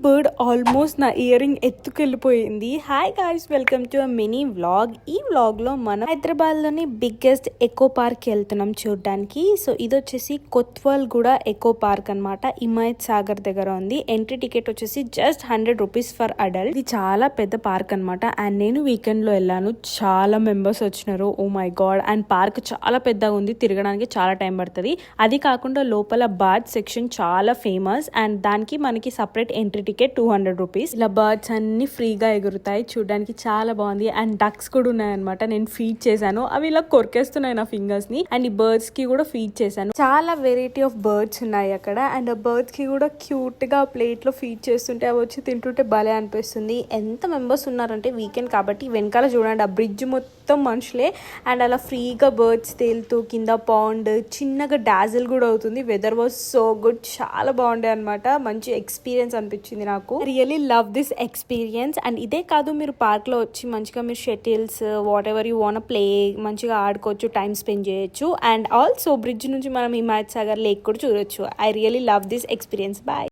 Bird almost నా earring ఎత్తుకెళ్ళిపోయింది. Hi guys, welcome to a mini vlog. ఈ vlog లో మనం హైదరాబాద్ లోని బిగ్గెస్ట్ ఎకో పార్క్ వెళ్తున్నాం చూడడానికి. సో ఇది వచ్చేసి కొత్వాల్ కూడా ఎకో పార్క్ అనమాట. హిమాయత్ సాగర్ దగ్గర ఉంది. ఎంట్రీ టికెట్ వచ్చేసి జస్ట్ 100 రూపీస్ ఫర్ అడల్ట్. ఇది చాలా పెద్ద పార్క్ అనమాట. అండ్ నేను వీకెండ్ లో వెళ్ళాను. చాలా మెంబర్స్ వచ్చినారు. Oh my God. And park చాలా పెద్దగా ఉంది. తిరగడానికి చాలా టైం పడుతుంది. అది కాకుండా లోపల బర్డ్ సెక్షన్ చాలా ఫేమస్. అండ్ దానికి మనకి సపరేట్ ఎంట్రీ టికెట్ 200 రూపీస్. ఇలా బర్డ్స్ అన్ని ఫ్రీగా ఎగురుతాయి. చూడడానికి చాలా బాగుంది. అండ్ డక్స్ కూడా ఉన్నాయన్నమాట. నేను ఫీడ్ చేశాను. అవి ఇలా కొరికేస్తున్నాయి నా ఫింగర్స్ ని. అండ్ ఈ బర్డ్స్ కి కూడా ఫీడ్ చేశాను. చాలా వెరైటీ ఆఫ్ బర్డ్స్ ఉన్నాయి అక్కడ. అండ్ ఆ బర్డ్స్ కి కూడా క్యూట్ గా ప్లేట్ లో ఫీడ్ చేస్తుంటే అవి వచ్చి తింటుంటే భలే అనిపిస్తుంది. ఎంత మెంబర్స్ ఉన్నారంటే వీకెండ్ కాబట్టి వెనకాల చూడండి ఆ బ్రిడ్జ్ మొత్తం మనుషులే. అండ్ అలా ఫ్రీగా బర్డ్స్ తేలుతూ కింద పాండ్ చిన్నగా డాజిల్ కూడా అవుతుంది. Weather was so good. చాలా బాగుండే అనమాట. మంచి ఎక్స్పీరియన్స్ అనిపించింది నాకు. Really love this experience. And ఇదే కాదు, మీరు పార్క్ లో వచ్చి మంచిగా మీరు shuttles whatever you want play మంచిగా ఆడుకోవచ్చు, టైం స్పెండ్ చేయొచ్చు. అండ్ ఆల్సో బ్రిడ్జ్ నుంచి మనం హిమాయత్ సాగర్ లేక్ కూడా చూడొచ్చు. I really love this experience. Bye.